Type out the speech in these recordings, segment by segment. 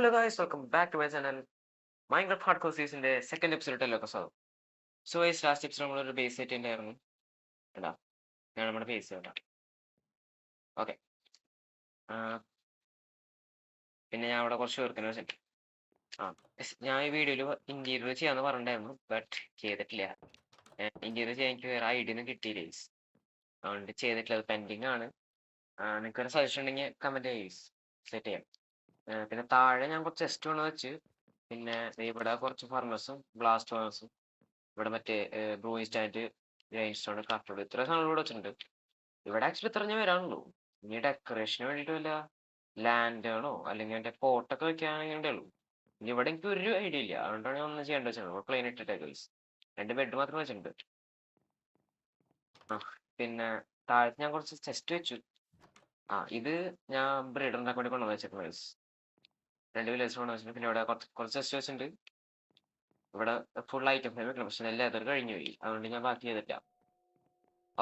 Hello guys, welcome back to my channel. Minecraft hardcore സീരീസിന്റെ second എപ്പിസോഡിലൊക്കെ സ്വാഗതം. So guys, last episode നമ്മളൊരു base set ഉണ്ടായിരുന്നു. കേട്ടാ, ഞാൻ നമ്മുടെ ബേസ് കേട്ടാ. ഓക്കെ, പിന്നെ ഞാൻ അവിടെ കുറച്ച് പേർക്കിനെ സെറ്റ്. ഞാൻ ഈ വീഡിയോയിൽ ഇന്റീരിയർ ചെയ്യാന്ന് പറഞ്ഞിട്ടുണ്ടായിരുന്നു, ബട്ട് ചെയ്തിട്ടില്ല. ഇന്റീരിയർ ചെയ്യാൻ എനിക്ക് വേറെ ഐഡിയ ഒന്നും കിട്ടിയില്ല ഗൈസ്, അതുകൊണ്ട് ചെയ്തിട്ടില്ല. അത് പെൻഡിങ് ആണ്. നിങ്ങൾക്ക് ഒരു സജഷൻ ഉണ്ടെങ്കിൽ കമന്റ് ഗൈസ്, സെറ്റ് ചെയ്യാം. പിന്നെ താഴെ ഞാൻ കുറച്ച് ചെസ്റ്റ് കൊണ്ട് വെച്ച്, പിന്നെ ഇവിടെ കുറച്ച് ഫർണസും ബ്ലാസ്റ്റ് ഫർണസും, ഇവിടെ മറ്റേ brewing stand, grind stone, craft, ഇത്ര സാധനങ്ങൾ ഇവിടെ വെച്ചിട്ടുണ്ട്. ഇവിടെ ആക്ച്വലി ഇത്ര ഞാൻ വരാനുള്ളൂ. ഇനി ഡെക്കറേഷന് വേണ്ടിയിട്ട് വല്ല ലാൻഡാണോ അല്ലെങ്കിൽ എൻ്റെ പോട്ടൊക്കെ വെക്കാണെങ്കിൽ ഉള്ളൂ. ഇനി ഇവിടെ എനിക്ക് ഒരു ഐഡിയ ഇല്ല, അതുകൊണ്ടാണ് ഞാൻ ഒന്നും ചെയ്യേണ്ട വെച്ചത്. പ്ലെയിൻ ഇട്ടിട്ടേ ഗൈസ്, 2 ബെഡ് മാത്രം വെച്ചിട്ടുണ്ട്. പിന്നെ താഴത്ത് ഞാൻ കുറച്ച് ചെസ്റ്റ് വെച്ചു. ഇത് ഞാൻ ബ്രീഡർ ഉണ്ടാക്കാൻ വേണ്ടി കൊണ്ടുവന്ന് വെച്ചിട്ടുണ്ട് ഗൈസ്. 2 വില്ലേജ് കൊണ്ട് വെച്ചിട്ടുണ്ട്. പിന്നെ ഇവിടെ കുറച്ച് ചെസ്റ്റ് വെച്ചിട്ടുണ്ട്. ഇവിടെ ഫുൾ ഐറ്റം വെക്കണം, പക്ഷെ എല്ലാം അതൊരു കഴിഞ്ഞു പോയി, അതുകൊണ്ട് ഞാൻ ബാക്കി ചെയ്തിട്ടില്ല.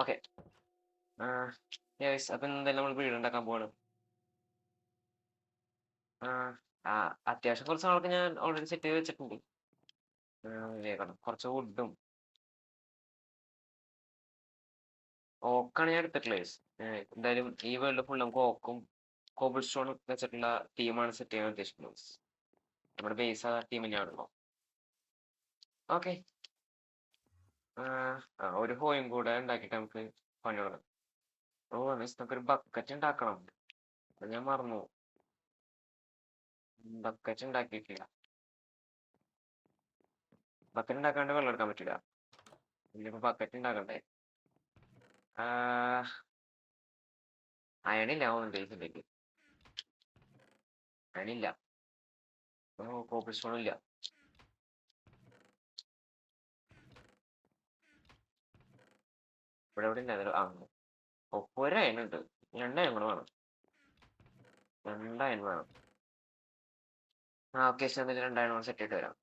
ഓക്കെ, അപ്പൊ എന്തായാലും നമ്മൾ വീട് ഉണ്ടാക്കാൻ പോവാണ്. അത്യാവശ്യം കുറച്ച് ആൾക്ക് ഞാൻ ഓൾറെഡി സെറ്റ് ചെയ്ത് വെച്ചിട്ടുണ്ട്. കുറച്ച് വുഡും ഓക്കാണ് ഞാൻ എടുത്തിട്ടുള്ളത്. എന്തായാലും ഈ വേൾഡ് ഫുൾ നമുക്ക് ഓക്കും കോബിൾ സ്റ്റോൺ വെച്ചിട്ടുള്ള ടീമാണ് സെറ്റ് ചെയ്യാൻ ഉദ്ദേശിക്കുന്നത്. നമ്മുടെ ബേസ് ആ ടീം തന്നെയാണല്ലോ. ഓക്കെ, ഒരു ഹോയും കൂടെ ഉണ്ടാക്കിയിട്ട് നമുക്ക് പണി തുടങ്ങാം. നമുക്കൊരു ബക്കറ്റ് ഉണ്ടാക്കണം, അത് ഞാൻ മറന്നു. ബക്കറ്റ് ഉണ്ടാക്കിയിട്ടില്ല. ബക്കറ്റ് ഉണ്ടാക്കാണ്ട് വെള്ളം എടുക്കാൻ പറ്റില്ല. ഇനിയിപ്പോ ബക്കറ്റ് ഉണ്ടാക്കണ്ടേ? അയണില്ല ഉദ്ദേശിച്ചിലേക്ക്. അയണില്ല, കോപ്പിൾ സ്റ്റോൺ ഇല്ല. ഇവിടെ എവിടെ ഇല്ല. ഒരു അയണുണ്ട്, 2 അയൺ കൂടെ വേണം. 2 അയൺ വേണം. ഓക്കെ, 2 അയൺ സെറ്റ് ആയിട്ട് വരാം.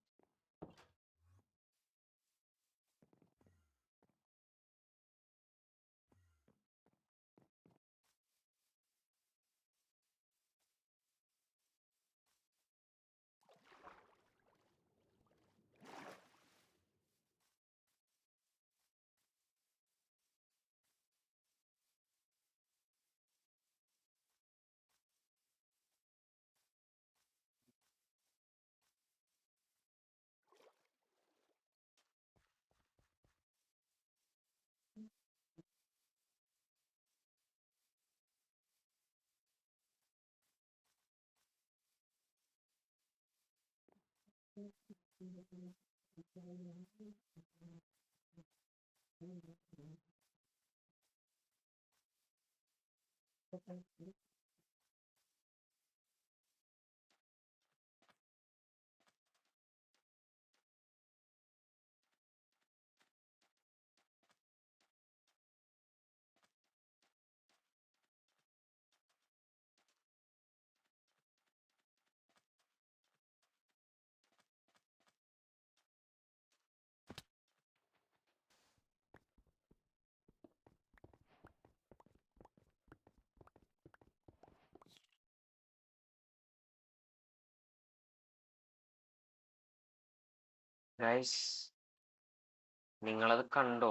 ഗൈസ്, നിങ്ങളത് കണ്ടോ?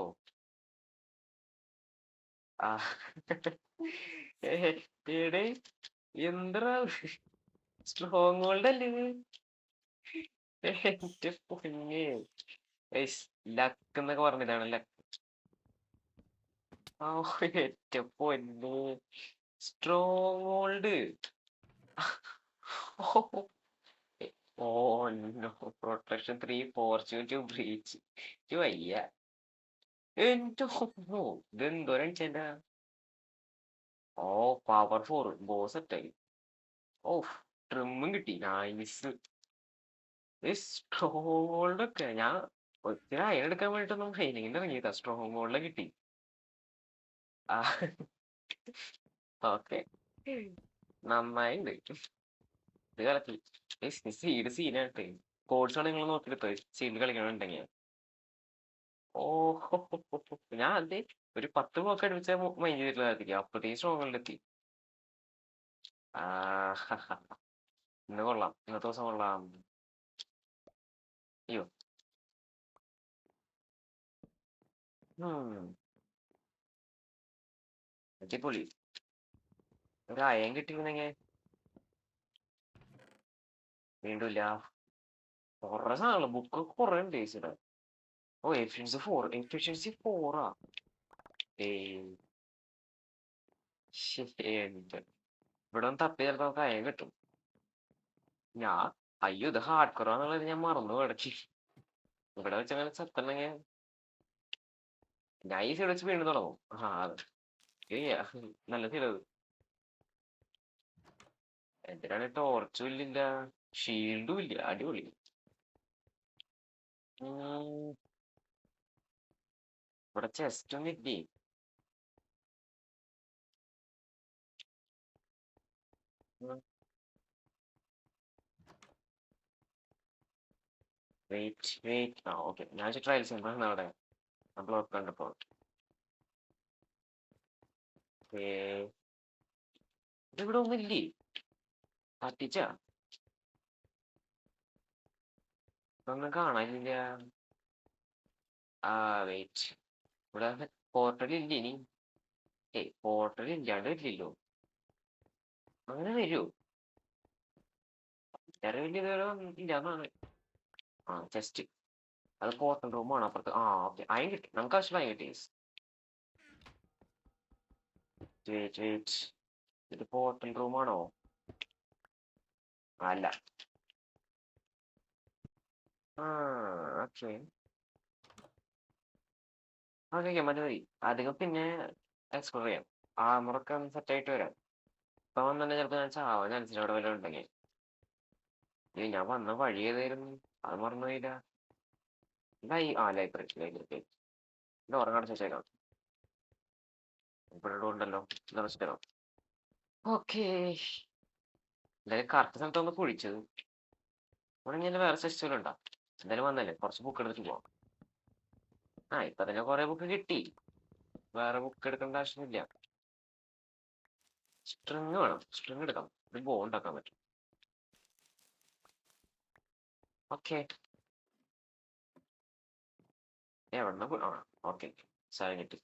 എടേ, എന്താ സ്ട്രോങ് ഹോൾഡ് അല്ലേ ഇത്? എന്റെ പൊന്നേ ഗൈസ്, ലക്ക് എന്നൊക്കെ പറഞ്ഞതാണ് ലക്ക്. എന്റെ പൊന്നേ, stronghold. Oh no, protection 3, fortune 2, breach. വയ്യ എന്റെ. ഇതെന്തോരം ചെല്ലാ. പവർ 4 ബോസ് സെറ്റായി. ട്രിമ്മും കിട്ടി, നൈസ്. സ്ട്രോങ് ഹോൾഡൊക്കെ ഞാൻ ഒത്തിരി അയൺ എടുക്കാൻ വേണ്ടിട്ടൊന്നും ട്രെയിനിങ്ങിന് ഇറങ്ങിയതാ, സ്ട്രോങ് ഹോൾഡ് കിട്ടി. ഓക്കെ, നന്നായിണ്ട്. ഇത് കളക്കി സീഡ് സീനായിട്ട്. കോഴ്സാണ് നിങ്ങൾ നോക്കിയെടുത്തോ സീഡ് കളിക്കണമെന്നുണ്ടെങ്കിൽ. ഓഹോ, ഞാൻ അതെ ഒരു 10 ബ്ലോക്ക് അടുപ്പിച്ച മൈൻഡ് ചെയ്തിട്ടുള്ള അപ്പോഴത്തേക്കും സ്ട്രോങ് ഹോൾഡ് എത്തി. ഇന്ന് കൊള്ളാം, ഇന്നത്തെ ദിവസം കൊള്ളാം. അയ്യോ. അടിപൊളി. ഒരു അയം കിട്ടിയിരുന്നെങ്കിൽ. വീണ്ടും ഇല്ല. കുറെ സാധനങ്ങൾ ബുക്ക് കുറെ ഉണ്ട് ചേച്ചിയുടെ. ഓ എഫിഷ്യൻസി 4 ഏയ് എന്ത് ഇവിടെ ഒന്ന് തപ്പി ചിലപ്പോ നമുക്ക് അയം കിട്ടും. ഞാൻ അയ്യോ ഇത് ഹാർഡ് കുറവാന്നുള്ളത് ഞാൻ മറന്നു ഇടയ്ക്ക്. ഇവിടെ വെച്ചങ്ങനെ സത്തുണ്ടെങ്കിൽ ഞാൻ ഈ സൈഡ് വെച്ച് വീണ്ടും തുടങ്ങും. നല്ല ചിലവ്. എന്തിനാണ് ടോർച്ചും ഇല്ലില്ല, ഷീൽഡും ഇല്ല. അടിപൊളി. ഇവിടെ ചെസ്റ്റും കിട്ടി. Wait okay. ഞാൻ ട്രയൽ സിമ്പിൾ അവിടെ ബ്ലോക്ക് കണ്ടപ്പോ. ഇവിടെ ഒന്നും ഇല്ലേ, തട്ടിച്ച ഒന്നും കാണാനില്ല. വെയിറ്റ്, ഇവിടെ പോർട്ടൽ ഇല്ല ഇനി. പോർട്ടൽ ഇല്ലാണ്ട് വരില്ലല്ലോ. അങ്ങനെ വരൂ. വേറെ വലിയ ഇല്ലാന്നാണ്. ചെസ്റ്റ് അത് പോർട്ടൽ റൂമാണ് അപ്പുറത്ത്. ഓക്കെ, അയം കിട്ടി. നമുക്ക് ആവശ്യമുള്ള അയം കിട്ടി. വെയിറ്റ്, ഇത് പോർട്ടൽ റൂമാണോ? അല്ല. ഓക്കെ ഓക്കെ മതി മതി. അധികം പിന്നെ എക്സ്പ്ലോർ ചെയ്യാം. ആമറൊക്കെ ഒന്ന് സെറ്റ് ആയിട്ട് വരാം. ഇപ്പൊ വന്നെ ചിലപ്പോ ഞാൻ ചാവാൻ ചാൻസില്ല അവിടെ വല്ല ഉണ്ടെങ്കിൽ. ഞാൻ വന്ന വഴി ഏതായിരുന്നു അത് മറന്നുപോയില്ല. ലൈബ്രറി ഡോർ അടച്ച് വെച്ചേക്കാം. ഇവിടെ ഉണ്ടല്ലോ, നിറച്ചിട്ടോ. ഓക്കേ, എന്തായാലും കറക്റ്റ് സ്ഥലത്തൊന്ന് കുഴിച്ചത്. ഇവിടെ ഇങ്ങനെ വേറെ സെസ്റ്റോലും ഉണ്ടാ. എന്തായാലും വന്നല്ലേ, കുറച്ച് ബുക്ക് എടുത്തിട്ട് പോവാം. ഇപ്പൊ തന്നെ കുറെ ബുക്ക് കിട്ടി. വേറെ ബുക്ക് എടുക്കേണ്ട ആവശ്യമില്ല. സ്ട്രിങ് വേണം, സ്ട്രിങ് എടുക്കാം. ഒരു ബോ ഉണ്ടാക്കാൻ പറ്റും. ഓക്കെ, എവിടെ ഓക്കെ സാധനം കിട്ടി.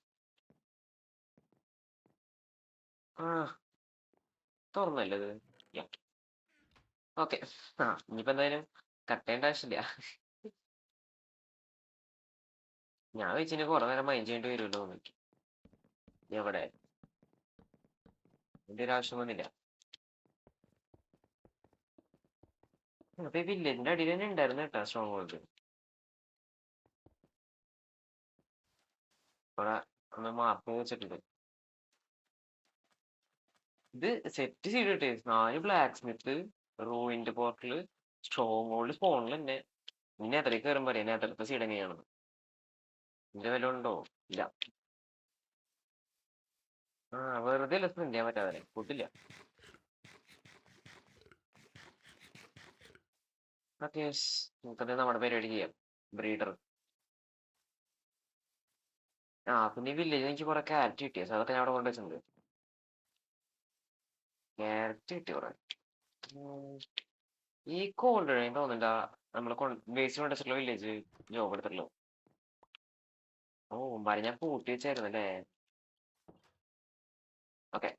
തുറന്നല്ലേ ഇത്. ഓക്കെ. ഇനിയിപ്പോ എന്തായാലും കട്ട് ചെയ്യേണ്ട ആവശ്യമില്ല. ഞാൻ വെച്ചിന് കുറെ നേരം മൈൻഡ് ചെയ്യേണ്ടി വരുമല്ലോ എനിക്ക്. എവിടെ എന്റെ ഒരു ആവശ്യം വന്നില്ല. അപ്പൊ ഈ വില്ലേജിന്റെ അടിയിൽ തന്നെ ഉണ്ടായിരുന്നു കേട്ടോ സ്ട്രോങ് ഹോൾഡ്. ഇവിടെ ഒന്ന് മാർക്ക് വെച്ചിട്ടുണ്ട്. ഇത് സെറ്റ് ചെയ്തിട്ടേ 4 blacksmith, ruined portal, stronghold സ്പോണിൽ തന്നെ. ഇനി എത്രയ്ക്ക് കയറും പറയാം എത്രത്തെ സീഡ് എങ്ങനെയാണെന്ന്. ഇതിന്റെ വില ഉണ്ടോ? ഇല്ല. വെറുതെ അല്ല സ്പെൻഡ് ചെയ്യാൻ പറ്റാതെ ഫുഡില്ല. നമുക്കത് നമ്മുടെ പരിപാടി ചെയ്യാം. ബ്രീഡർ. പിന്നെ ഈ വില്ലേജ് എനിക്ക് കുറെ ക്യാരറ്റ് കിട്ടിയ അതൊക്കെ ഞാൻ അവിടെ കൊണ്ടുവച്ചിട്ടുണ്ട്. ക്യാരറ്റ് കിട്ടി കുറെ. ഈ കോൾഡ് തോന്നുന്നില്ല നമ്മള് ബേസ് കൊണ്ടുവച്ചിട്ടുള്ള വില്ലേജ് ജോബ് എടുത്തല്ലോ. മരം ഞാൻ പൂട്ടി വെച്ചായിരുന്നു അല്ലേ. ഓക്കെ.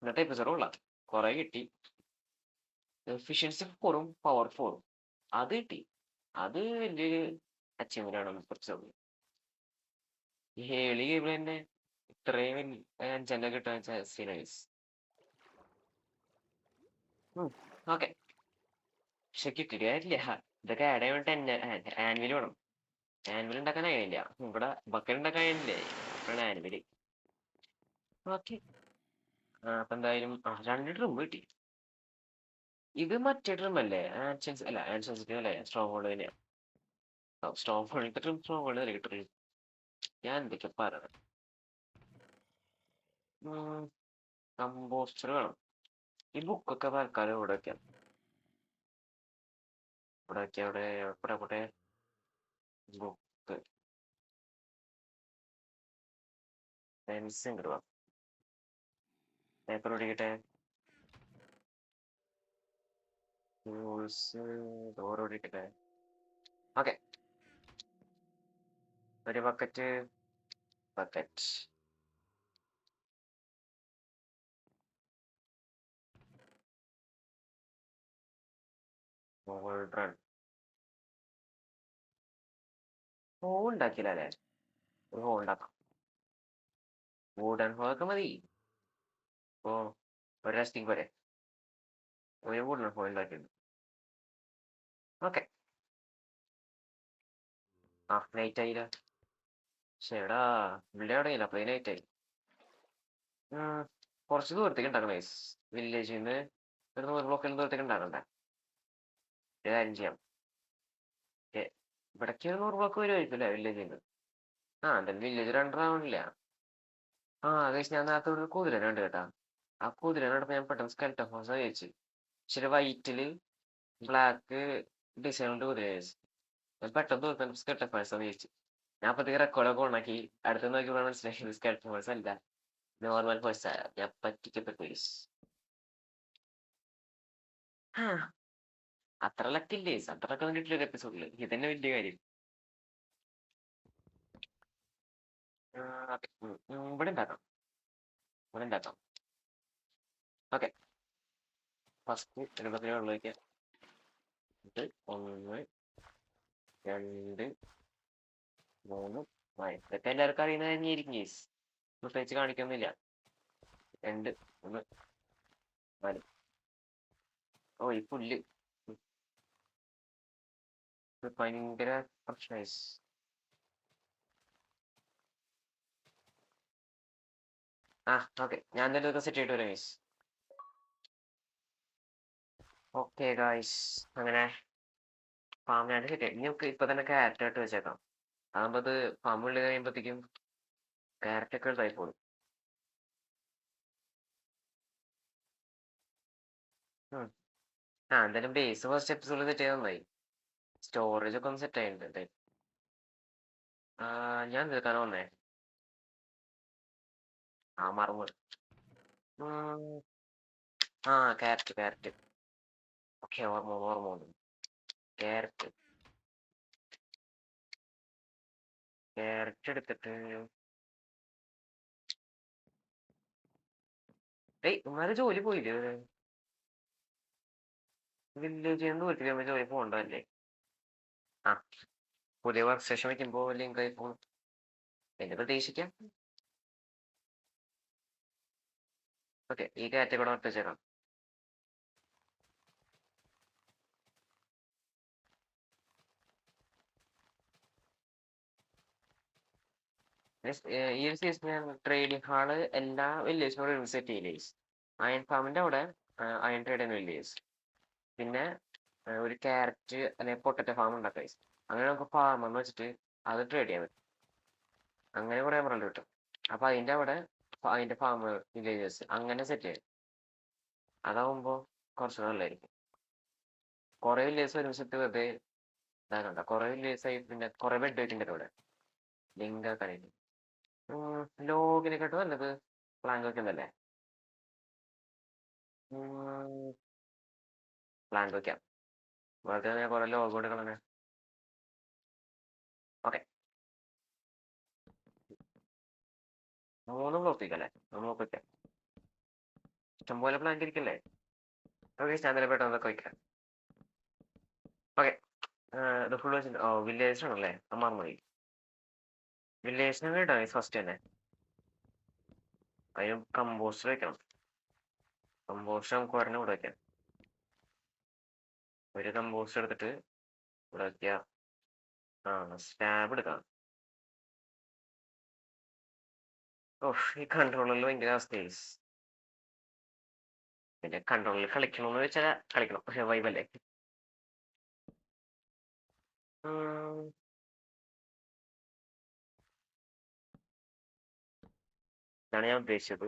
ഇന്നത്തെ എപ്പിസോഡ് കൊള്ളാം, കുറെ കിട്ടി. എഫിഷ്യൻസി 4ഉം പവർ 4ഉം അത് കിട്ടി. അത് വലിയൊരു അച്ചീവ്മെന്റ് ആണ് കുറച്ച്. ഈ ഹേളി ഗെയിമിൽ തന്നെ ഇത്രയും 5 കിട്ടാൻ നൈസ്. ഓക്കെ, പക്ഷെ കിട്ടിയില്ല. ഇതൊക്കെ ആഡ് ചെയ്യാൻ ആനുവൽ വേണം. ആനുവൽ ഉണ്ടാക്കാൻ കഴിയില്ല. ഇവിടെ ബക്കറ്റ് ഉണ്ടാക്കാൻ കഴിയില്ലേ, അപ്പോഴാണ് ആനുവല്. ഓക്കെ. അപ്പൊ എന്തായാലും 2 ഡ്രം കിട്ടി. ഇത് മറ്റേ ഡ്രം അല്ലേ? ആൻഷ്യൻസ് അല്ല, ആൻഷ്യൻസ് അല്ലേ, സ്ട്രോങ് ഹോൾഡ് തന്നെയാണ്. സ്ട്രോങ് ഹോൾഡ് കിട്ടും, സ്ട്രോങ് ഹോൾഡ് തന്നെ കിട്ടും. ഞാൻ എന്തൊക്കെ പറയണം. കമ്പോസ്റ്റർ വേണം. ഈ ബുക്കൊക്കെ തൽക്കാലം ഇവിടെ വെക്കാം. ഇവിടെ വെക്കാം. ഇവിടെ ബുക്ക് പെൻസ് ഇങ്ങോട്ട് പേപ്പർ ഓടിക്കട്ടെ. ടൂൾസ് ഡോർ ഓടിക്കട്ടെ. ഓക്കെ, ഒരു ബക്കറ്റ്. റൺ. ഹോ ഉണ്ടാക്കില്ല അല്ലേ? ഒരു ഹോ ഉണ്ടാക്കാം. വുഡൻ ഹോ ഒക്കെ മതി. ഓ, ഒരു റെസ്റ്റിംഗ് പോരെ. ഒരു വുഡൻ ഹോ ഉണ്ടാക്കിയിട്ടുണ്ട്. ഓക്കെ. ആ, നൈറ്റ് ആയില്ല. ശരിടാ, ഇവിടെ അവിടെ അപ്പൊ നൈറ്റ് ആയി. കുറച്ച് ദൂരത്തേക്ക് ഉണ്ടാക്കണം. വില്ലേജിൽ നിന്ന് ഒരു 100 ബ്ലോക്കിൽ ദൂരത്തേക്ക് ഉണ്ടാക്കണ്ടേ? ഒരു കാര്യം ചെയ്യാം. ഇവിടേക്ക് ഒരു 100 ബ്ലോക്ക് വരുമായിരിക്കും അല്ലേ വില്ലേജിൽ നിന്ന്? ആ, എന്തായാലും വില്ലേജ് രണ്ടരാവണില്ല. ആ, കഴിച്ച് ഞാൻ നേരത്തെ ഒരു കുതിരനെ ഉണ്ട് കേട്ടാ. ആ കുതിരനെ കണ്ടപ്പോ ഞാൻ പെട്ടെന്ന് സ്കെൽറ്റൻ ഫോഴ്സ് വിചാരിച്ചു. ഇച്ചിരി വൈറ്റില് ബ്ലാക്ക് ഡിസൈനുണ്ട് കുതിര വിചാരിച്ചു. ഞാൻ പെട്ടെന്ന് തോന്നുന്നു സ്കെൽറ്റൻ ഫോഴ്സ് വിചാരിച്ചു. ഞാൻ അപ്പത്തേക്ക് റെക്കോർഡൊക്കെ ഓണാക്കി അടുത്ത് നോക്കിയപ്പോൾ മനസ്സിലായി സ്കെൽറ്റൻ ഫോഴ്സ് അല്ല, നോർമൽ ഫോഴ്സ്. ഞാൻ പറ്റിക്കപ്പെട്ടു. അത്ര ലക്കില്ലേ? അത്രയൊക്കെ കണ്ടിട്ടില്ല ഒരു എപ്പിസോഡില്. ഇതന്നെ വലിയ കാര്യം. ഇവിടെ ഉണ്ടാക്കാം. ഓക്കെ, ഫസ്റ്റ് എളുപ്പത്തിന് വെള്ളം വയ്ക്കാം. ഇത് 1, 2, 3. ഇതൊക്കെ എല്ലാവർക്കും അറിയുന്നത് തന്നെയായിരിക്കും ഗെയ്സ്. പ്രത്യേകിച്ച് കാണിക്കൊന്നുമില്ല. 2, 3, 4. ഓ, ഈ പുല്ല് ഭയങ്കര പ്രശ്നമായി. ആ, ഓക്കെ, ഞാൻ എന്തായാലും ഇതൊക്കെ സെറ്റ് ചെയ്തിട്ട് വരാം ഗൈസ്. ഓക്കെ ഗൈസ്, അങ്ങനെ ഫാം ഞാൻ സെറ്റ് ആയി. നമുക്ക് ഇപ്പൊ തന്നെ ക്യാരറ്റ് ഇട്ട് വെച്ചേക്കാം. അതാകുമ്പോ അത് ഫാം ഉള്ളിൽ കഴിയുമ്പോഴത്തേക്കും ക്യാരറ്റ് ഒക്കെ ഇതായിപ്പോളും. ആ, എന്തായാലും ബേസ് ഫസ്റ്റ് എപ്പിസോഡിൽ സെറ്റ് ചെയ്താൽ നന്നായി. സ്റ്റോറേജ് ഒക്കെ ഒന്ന് സെറ്റ് ആയിട്ടുണ്ട്. ഞാൻ തീർക്കാനോ വന്നേ? ആ, മറന്നു. ആ, ക്യാരറ്റ്. ഓക്കെ, ഓർമ്മ വന്നു. ക്യാരറ്റ് എടുത്തിട്ട് ഇമാരെ ജോലി പോയില്ലേ? വില്ലേജ് ഒരിക്കലും ജോലി പോകണ്ടല്ലേ? ആ, പുതിയ വർക്ക് സ്റ്റേഷൻ വെക്കുമ്പോ ലിങ്ക് ആയി പോകും. എന്നെ പ്രതീക്ഷിക്കാം. ഓക്കെ, ഈ ക്യാരറ്റ് കൂടെ ഒട്ടിച്ചേക്കാം. ഈ ഒരു സീസൺ ഞാൻ ട്രേഡിംഗ് ഹാള് എല്ലാ വില്ലേജിനോട് സെറ്റ് ചെയ്യില്ലേ? അയൺ ഫാമിന്റെ അവിടെ അയൺ ട്രേഡ് ചെയ്യുന്ന വില്ലേജ്. പിന്നെ ഒരു ക്യാരറ്റ് അല്ലെങ്കിൽ പൊട്ടറ്റോ ഫാം ഉണ്ടാക്കാം. അങ്ങനെ നമുക്ക് ഫാം എന്ന് വെച്ചിട്ട് അത് ട്രേഡ് ചെയ്യാൻ പറ്റും. അങ്ങനെ കുറെ എമറൽഡ് കിട്ടും. അപ്പൊ അതിന്റെ അവിടെ അതിന്റെ ഫാം വില്ലേജസ് അങ്ങനെ സെറ്റ് ചെയ്യും. അതാവുമ്പോ കുറച്ച് നല്ലതായിരിക്കും. കുറെ വില്ലേജസ് ഒരുമിച്ചിട്ട് വെറുതെ ഇതാകണ്ട. കുറെ വില്ലേജസ് ആയി പിന്നെ കുറെ ബെഡ് വെച്ചിട്ടുണ്ട് അവിടെ. ലിങ്ക് ആക്കാനായിട്ട് ലോഗിനെക്കാട്ടും നല്ലത് പ്ലാങ്ക് വെക്കുന്നല്ലേ? പ്ലാങ്ക് വെക്കാം. വെറുതെ കുറെ ലോഗ് കൊടുക്കണം. ഓക്കെ, 3 ബ്ലോക്കിക്കല്ലേ? നമുക്ക് വെക്കാം. ഇഷ്ടംപോലെ പ്ലാങ്ക് ഇരിക്കല്ലേ? ഓക്കെ, ഞാൻ തന്നെ പെട്ടെന്ന് അതൊക്കെ വെക്കാം. ഓക്കെ, ഇത് ഫുൾ വെച്ചിട്ട് വില്ലേജ് ആണല്ലേ? അമ്മാർ മതി. വില്ലേജിനെ ഇടാം ഫസ്റ്റ് തന്നെ. അതിന് കമ്പോസ്റ്റർ വെക്കണം. കമ്പോസ്റ്റർ നമുക്ക് ഒരെണ്ണം ഇവിടെ വെക്കാം. ഒരു കമ്പോസ്റ്റർ എടുത്തിട്ട് ഇവിടെ വെക്കാം. സ്റ്റാബ് എടുക്കാം. ഈ കൺട്രോളറിൽ ഭയങ്കര അവസ്ഥയായി. പിന്നെ കൺട്രോളിൽ കളിക്കണമെന്ന് വെച്ചാൽ കളിക്കണം, പക്ഷെ വൈബല്ലേ. ഇതാണ് ഞാൻ ഉദ്ദേശിച്ചത്.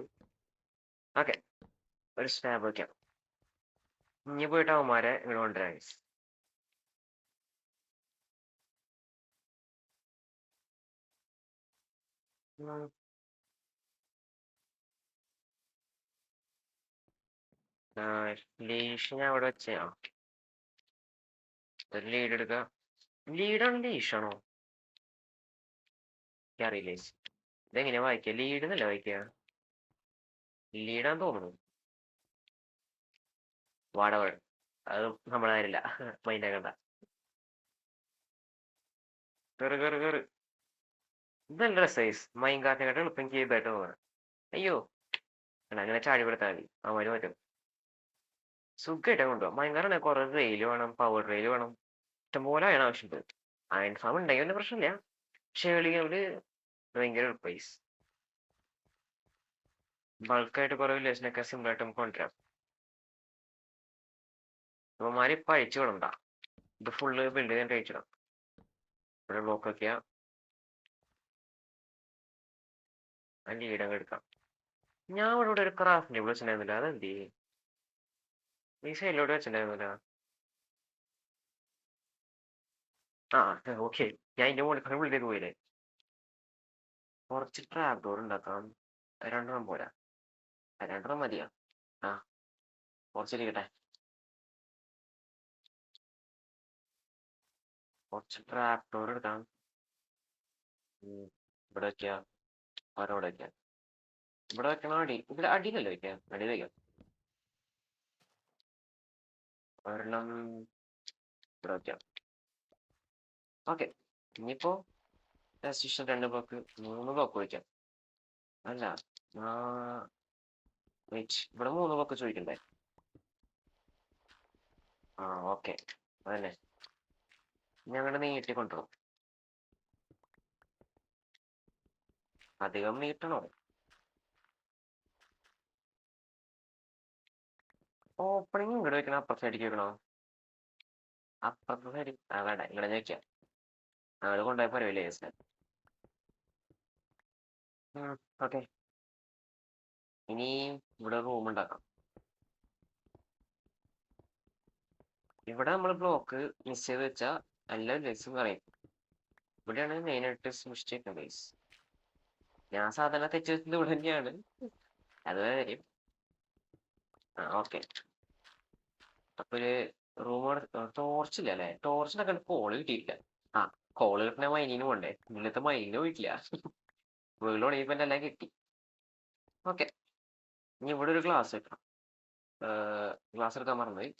ഓക്കെ, ഒരു സ്റ്റാബ് വെക്കാം. ഇനി പോയിട്ട് അവന്മാരെ ഇങ്ങോട്ട് കൊണ്ടുവരാൻ. ലീഷ് ഞാൻ അവിടെ വെച്ച ഒരു ലീഡ് എടുക്ക. ലീഡാണോ ലീഷാണോ അറിയില്ലേ. ഇതെങ്ങനെയാ വായിക്കുക? ലീഡ് എന്നല്ല വായിക്കുക, ലീഡാന്ന് തോന്നുന്നു. വാടവൾ അത് നമ്മളെ കാര്യമില്ല. മൈൻഡാക്കണ്ട. കേറ് കേറ് കേറ്. ഇതല്ല സൈസ് മൈൻകാട്ടിനെക്കാട്ടും എളുപ്പം എനിക്ക് ഇതായിട്ട് തോന്നുന്നത്. അയ്യോ എടാ, അങ്ങനെ ചാടി കൊടുത്താൽ മതി, അവര് വരും. സുഖമായിട്ട് കൊണ്ടുപോകാം. ഭയങ്കര കുറെ റെയിൽ വേണം, പവർ റെയിൽ വേണം, ഇഷ്ടംപോലെ അയൺ ആവശ്യമുണ്ട്. അയൺ ഫാം ഉണ്ടെങ്കിൽ ഒന്നും പ്രശ്നമില്ല, പക്ഷെ കളികള് ഭയങ്കര പ്രൈസ്. ബൾക്കായിട്ട് കുറെ വില്ലേജിനൊക്കെ സിമ്പിൾ ആയിട്ട് നമുക്ക് കൊണ്ടുവരാം. ഇവന്മാര് ഇപ്പൊ അഴിച്ചു വിടണ്ട, ഇത് ഫുള്ള് ബിൽഡ് ചെയ്യാൻ അയച്ചിടാം. ഇവിടെ ബ്ലോക്ക് ഒക്കെയാ, അതിന്റെ ഈടങ്ങ് എടുക്കാം. ഞാൻ ഇവിടെ ഒരു ക്രാഫ്റ്റ് ടേബിൾ വെച്ചിട്ടുണ്ടായിരുന്നില്ല, അതെന്ത് ഈ സൈഡിലോട്ട് വെച്ചിട്ടുണ്ടായിരുന്നില്ല. ആ ഓക്കെ, ഞാൻ ഇതിന്റെ മുകളിൽ ബിൽഡ് പോയില്ലേ. കുറച്ച് ട്രാപ്പ് ഡോർ ഉണ്ടാക്കാം. രണ്ടെണ്ണം പോരാ, രണ്ടെണ്ണം മതിയാ. ആ കുറച്ചിരിക്കട്ടെ. കുറച്ച് ട്രാപ്പ് ഡോർ എടുക്കാം. ഇവിടെ വെക്കുക, അവിടെ വെക്കുക. ഇവിടെ വെക്കണോ അടി? ഇവിടെ അടിയിലല്ലേ വെക്കാം, അടിയിൽ വെക്കാം. ഒരെണ്ണം ഇവിടെ വെക്കാം. ഓക്കെ, ഇനിയിപ്പോ ശേഷം 2 ബ്ലോക്ക് 3 ബ്ലോക്ക് വയ്ക്കാം. അല്ല വെയിറ്റ്, ഇവിടെ 3 ബ്ലോക്ക് ചോദിക്കണ്ടേ? ആ ഓക്കെ, അതന്നെ. ഞങ്ങളുടെ നീട്ടി കൊണ്ടുപോകും. അധികം നീട്ടണോ? ഓപ്പണിങ് ഇവിടെ വെക്കണോ അപ്പുറത്തെ സൈഡിലേക്ക് വെക്കണോ? അപ്പുറത്തെ സൈഡിൽ വേണ്ട, ഇവിടെ വെക്കാം. അവിടെ കൊണ്ടുപോയ പറയൂലേ. ഓക്കെ, ഇനി ഇവിടെ റൂം ഉണ്ടാക്കാം. ഇവിടെ നമ്മൾ ബ്ലോക്ക് മിസ് ചെയ്ത് വെച്ചാൽ എല്ലാ ലെസും പറയും. ഇവിടെയാണ് മെയിനായിട്ട് മിസ്റ്റേക്ക് ബേസ്. ഞാൻ സാധാരണ തെറ്റ് വെച്ചത് ഇവിടെ തന്നെയാണ്, അത് വേറെ കാര്യം. ആ ഓക്കെ, അപ്പൊ ഒരു റൂം ടോർച്ചില്ല അല്ലേ? ടോർച്ചിനൊക്കെ കോള് കിട്ടിയില്ല. ആ കോള് കിട്ടണ മൈനിന് പോണ്ടേ, ഇന്നത്തെ മൈനിന് പോയിട്ടില്ല. വീട് തുടങ്ങിയപ്പോ എല്ലാം കിട്ടി. ഓക്കെ, ഇനി ഇവിടെ ഒരു ഗ്ലാസ് വെക്കണം. ഗ്ലാസ് എടുക്കാൻ മറന്നുപോയി.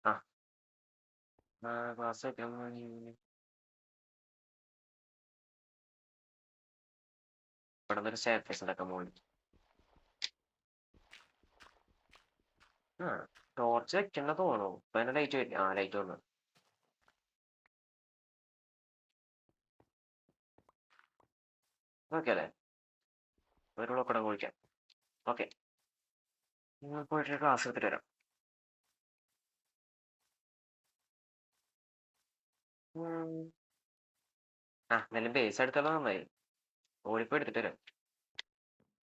ആ ഗ്ലാസ് വെക്കണം. ഇവിടെ നിന്ന് ഒരു സ്റ്റെയർകേസ് ഉണ്ടാക്കാൻ പോകുന്നു. ആ ടോർച്ച് വെക്കണ്ട തോന്നുന്നു. ഇപ്പൊ തന്നെ ലൈറ്റ് വരും. ആ ലൈറ്റ് വന്നു. ഓക്കെ അല്ലേ, ഒരു ബ്ലോക്ക് ഇടാൻ കുളിക്കാം. ഓക്കെ, പോയിട്ട് ക്ലാസ് എടുത്തിട്ട് വരാം. ആ എന്നാലും ബേസ് എടുത്താലും നന്നായി. ഓടിപ്പോ എടുത്തിട്ട് വരാം.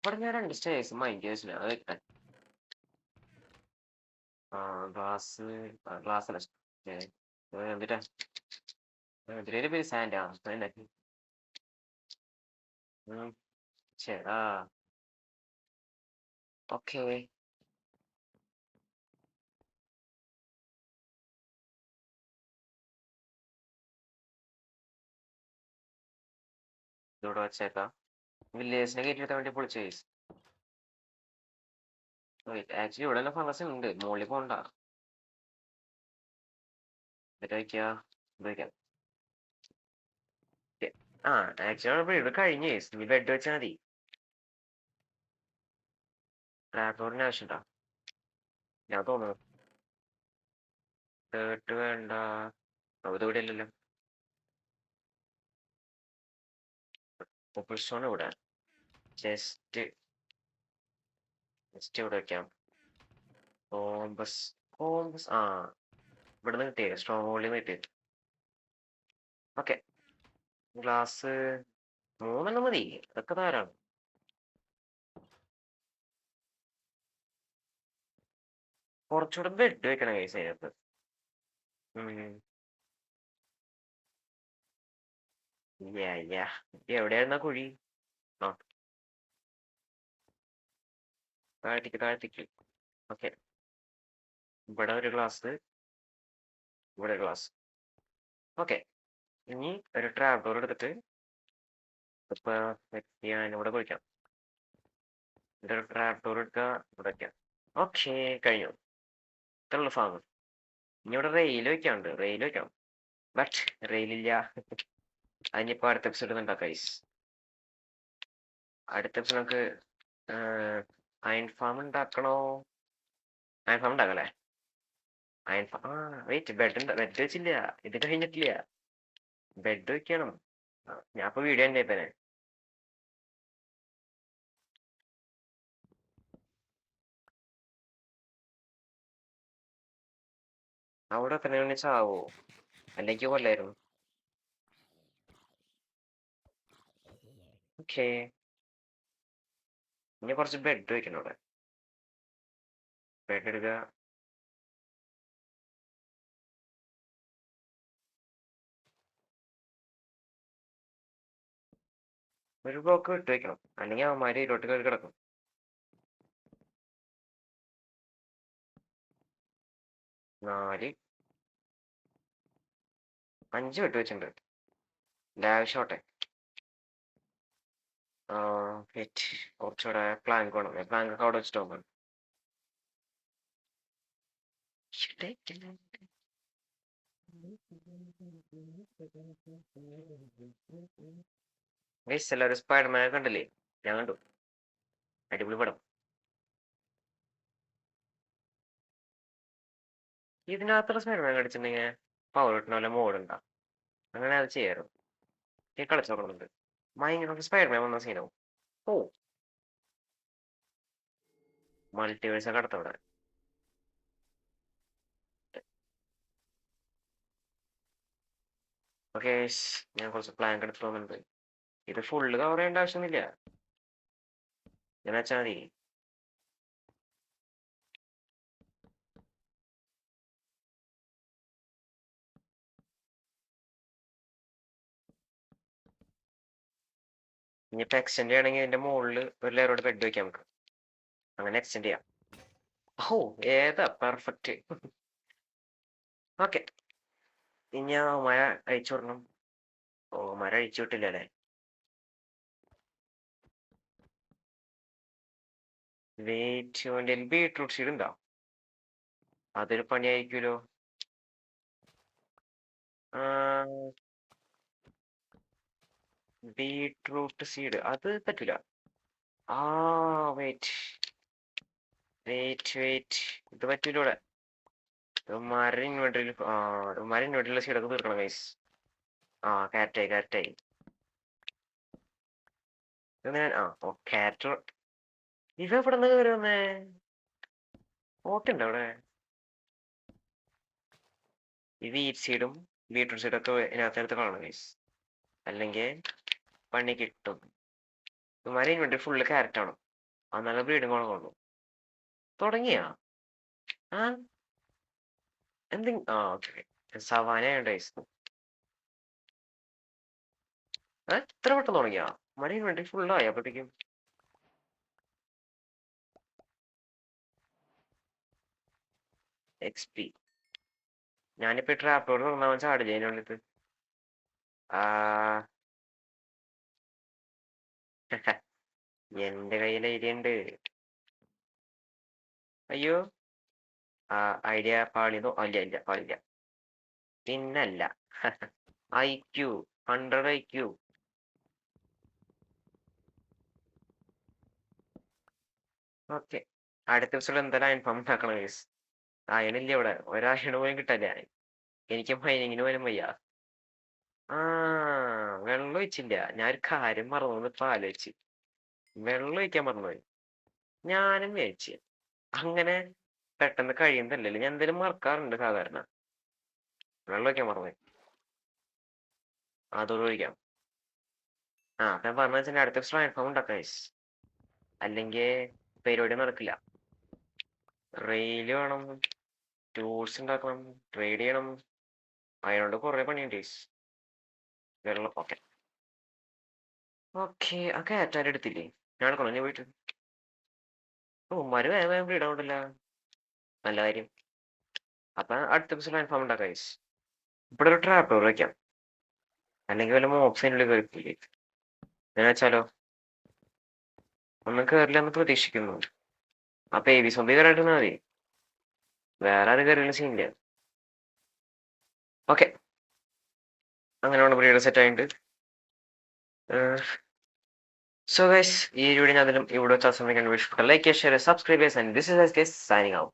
ഇവിടെ ഞാൻ 2 സ്റ്റേഴ്സ് മൈൻഡ് വെച്ചില്ല, അത് വെക്കാൻ. ആ ഗ്ലാസ്, ഗ്ലാസ് അല്ല, എന്നിട്ടാ ഇതിലൊരു പേര് സാൻഡ്. ആ ഉണ്ടാക്കി. ശരി. ഓക്കെ, ഇവിടെ വെച്ചേക്കാം. വില്ലേജിനെ കയറ്റിയെടുത്താൻ വേണ്ടി പൊളിച്ച കേസ്. ആക്ച്വലി ഇവിടെ തന്നെ ഫംഗസ് ഉണ്ട്, മുകളിൽ പോണ്ട. എന്നിട്ട് വയ്ക്കുക, ഇത് വയ്ക്കാം. ആ ആക്ച്വലി ഇവിടെ കഴിഞ്ഞ് നീ ബെഡ് വെച്ചാൽ മതി. ട്രാപ്പോറിന് ആവശ്യമുണ്ടോ? ഞാൻ തോന്നുന്നു തേർട്ട് വേണ്ട, അത് ഇവിടെ ഇല്ലല്ലോ. സ്റ്റോൺ ഇവിടെ, ജസ്റ്റ് ജസ്റ്റ് ഇവിടെ വെക്കാം. കോമ്പസ്, കോമ്പസ് ആ ഇവിടെ നിന്ന് കിട്ടിയേ, സ്ട്രോങ് ഹോളിൽ നിന്ന് കിട്ടിയത്. ഓക്കെ, ഗ്ലാസ് 3 മതി, അതൊക്കെ ധാരാളം. കുറച്ചുകൂടെ ബെഡ് വെക്കണം കൈസ് അതിനകത്ത്. എവിടെയായിരുന്ന കുഴി? ആ താഴത്തേക്ക് താഴത്തേക്ക്. ഓക്കെ, ഇവിടെ ഒരു ഗ്ലാസ്, ഇവിടെ ഒരു ഗ്ലാസ്. ഓക്കെ, ഇനി ഒരു ട്രാപ്പ് ഡോർ എടുത്തിട്ട് ഇപ്പൊ ഞാൻ ഇവിടെ കുഴിക്കാം. ഇവിടെ ഒരു ട്രാപ്പ് ഡോർ എടുക്കുക, ഇവിടെ വയ്ക്കാം. ഓക്കെ, കഴിഞ്ഞു. ഇത്രയുള്ള ഫാം. ഇനി ഇവിടെ റെയിൽ വെക്കാനുണ്ട്, റെയിൽ വെക്കാം. ബട്ട് റെയിലില്ല. അതിനിപ്പോ അടുത്ത എപ്പിസോഡ് ഉണ്ടാക്കാം ഗൈസ്. അടുത്ത എപ്പിസോഡ് നമുക്ക് അയൺ ഫാം ഉണ്ടാക്കണോ? അയൺ ഫാം ഉണ്ടാക്കല്ലേ? അയൺ ഫാം, വെയിറ്റ്, ബെഡ് വെച്ചില്ല, ഇത് കഴിഞ്ഞിട്ടില്ല. ബെഡ് വെക്കണം. ഞാൻ ഇപ്പൊ വീഡിയോ ഉണ്ട് ഇപ്പനെ. അവിടെ എത്ര മണി ചാവോ? അല്ലെങ്കിൽ കൊല്ലായിരുന്നു. ഓക്കേ, ഇനി കുറച്ച് ബെഡ് വെക്കണം അവിടെ. ബെഡ് എടുക്കുക. ഒരു ബ്ലോക്ക് വിട്ട് വെക്കണം, അല്ലെങ്കിൽ അവന്മാര് ഇതിലോട്ട് കയറി കിടക്കും. നാല്, 5 വിട്ട് വെച്ചിട്ടുണ്ട്. ലാവിഷോട്ടെ. വെയിറ്റ്, കുറച്ചുകൂടെ പ്ലാങ്ക് വേണം. പ്ലാങ്ക് ഒക്കെ അവിടെ വെച്ചിട്ട് നോക്കണം. എല്ലാവരും സ്പൈഡർമാനെ കണ്ടില്ലേ? ഞാൻ കണ്ടു, അടിപൊളി പടം. ഇതിനകത്തുള്ള സ്പൈഡർമാൻ കടിച്ചിട്ടുണ്ടെങ്കിൽ പവർ കിട്ടുന്ന പോലെ മോഡ് ഉണ്ടാ, അങ്ങനെ അത് ചെയ്യാറ്. ഈ കളിച്ചു നോക്കുന്നുണ്ട്. ഭയങ്കര സ്പൈഡർമാൻ വന്ന സീനാവും. ഓ, മൾട്ടിവേഴ്സ് ഒക്കെ അടുത്തവിടെ. ഓക്കെ, ഞാൻ കുറച്ച് പ്ലാൻ എടുത്ത് തോന്നുന്നുണ്ട്. ഇത് ഫുള്ള് കവർ ചെയ്യേണ്ട ആവശ്യമൊന്നുമില്ല, ഞാൻ വെച്ചാൽ മതി. ഇനിയിപ്പോ എക്സ്റ്റെൻഡ് ചെയ്യണമെങ്കിൽ ഇതിന്റെ മുകളിൽ ഒരു ലെയറോട് ബെഡ് വെക്കാം നമുക്ക്. അങ്ങനെ എക്സ്റ്റെൻഡ് ചെയ്യാം. ഓ, ഏതാ പെർഫെക്റ്റ്. ഓക്കെ, ഇനി ആ മഴ അഴിച്ചു വിടണം. ഓ, മഴ അഴിച്ചു വിട്ടില്ല അല്ലേ? വെയിറ്റ്, വേണ്ടി ബീട്രൂട്ട് സീഡ് ഉണ്ടോ? അതൊരു പണിയായിരിക്കുമല്ലോ. ബീട്രൂട്ട് സീഡ് അത് പറ്റൂല. ആ, വെയിറ്റ് വെയിറ്റ് വെയിറ്റ്, ഇത് പറ്റൂല ഇവിടെ. മരം ഇൻവെർട്ടറിലുള്ള സീഡൊക്കെ തീർക്കണം ഗൈസ്. കാറ്റായി കാറ്റായി. ഓ, കാറ്റ്. ഇവ എവിടെ നിന്ന് കയറി വന്നേ? ഓട്ടുണ്ടോ അവിടെ? ഈ വീറ്റ് സീഡും ബീട്രൂട്ട് സീഡും ഒക്കെ ഇതിനകത്ത് കാണണം ഗൈസ്, അല്ലെങ്കിൽ പണി കിട്ടും. ഇവന്മാരെ ഇൻവെന്ററി ഫുള്ള് ക്യാരറ്റ് ആണ്, എന്നാലും ബ്രീഡിങ് കൊള്ളു. തുടങ്ങിയാ ആ ഓക്കെ. സവാന ഗൈസ്, ഇത്ര പെട്ടെന്ന് തുടങ്ങിയാ? മര ഇൻവെന്ററി ഫുള്ളായി അപ്പോഴത്തേക്കും. XP. ഞാനിപ്പോ ട്രാപ്പോട് തുറന്നവൻ ചാടില്ല അതിനുള്ളിട്ട്. എന്റെ കയ്യിൽ ഐഡിയ ഉണ്ട്. അയ്യോ, ഐഡിയ പാളിയതോ? അല്ല ഇല്ല, പാളില്ല. പിന്നല്ല. IQ 100 IQ. ഓക്കെ, അടുത്ത ദിവസം എന്തായാലും ഇൻഫോം ഉണ്ടാക്കണം കേസ്. അയണില്ല ഇവിടെ, ഒരായണ് പോലും കിട്ടല്ല. എനിക്ക് മൈനിങ്ങിന് പോലും വയ്യ. വെള്ളം ഒഴിച്ചില്ല. ഞാനൊരു കാര്യം മറന്നു ഇപ്പൊ ആലോചിച്ച്. വെള്ളം ഒഴിക്കാൻ മറന്നുപോയി. ഞാനും വിചാരിച്ച് അങ്ങനെ പെട്ടെന്ന് കഴിയുന്നതല്ലല്ലോ, ഞാൻ എന്തായാലും മറക്കാറുണ്ട് സാധാരണ. വെള്ളം ഒഴിക്കാൻ മറന്നുപോയി. അതോട് ഒഴിക്കാം. ഞാൻ പറഞ്ഞ വെച്ചാൽ അടുത്ത ദിവസം ഇൻഫോം ഉണ്ടാക്കാം ഗൈസ്, അല്ലെങ്കിൽ പരിപാടി നടക്കില്ല. റെയില് വേണം, ടൂൾസ് ഉണ്ടാക്കണം, ട്രേഡ് ചെയ്യണം. അതിനോട് കുറെ പണിയുണ്ട് ഗൈസ്. വെള്ളം ഓക്കെ. ഓക്കെ, ആ കാറ്റാൻ്റെ എടുത്തില്ലേ? ഞാൻ എടുക്കണോ ഞാൻ പോയിട്ട്? ഓ, വേഗം വേഗം ബ്രീഡ് ആവണ്ടല്ല. നല്ല കാര്യം. അപ്പൊ അടുത്ത എപ്പിസോഡ് കൺഫേം ഉണ്ടാക്കാം ഗൈസ്. ഇവിടെ ഒരു ട്രാപ്പ് ഡോർ വെക്കാം, അല്ലെങ്കിൽ വല്ല മോബ്സിനുള്ളിൽ കയറിപ്പോയി. എന്ന് വെച്ചാലോ ഒന്നും കയറില്ല എന്ന് പ്രതീക്ഷിക്കുന്നു. അപ്പൊ എ ബി സോംബി കയറിയിട്ടാ മതി, വേറെ ആരും കയറിയുള്ള സീനില്ല. ഓക്കെ, അങ്ങനെയാണ് ബ്രീഡർ സെറ്റ് ആയിട്ട്. സോ ഗൈസ്, ഈ വീഡിയോ ഞാൻ അതിലും ഇവിടെ വെച്ച് അവസാനിക്കാൻ like share subscribers and this is guys signing out.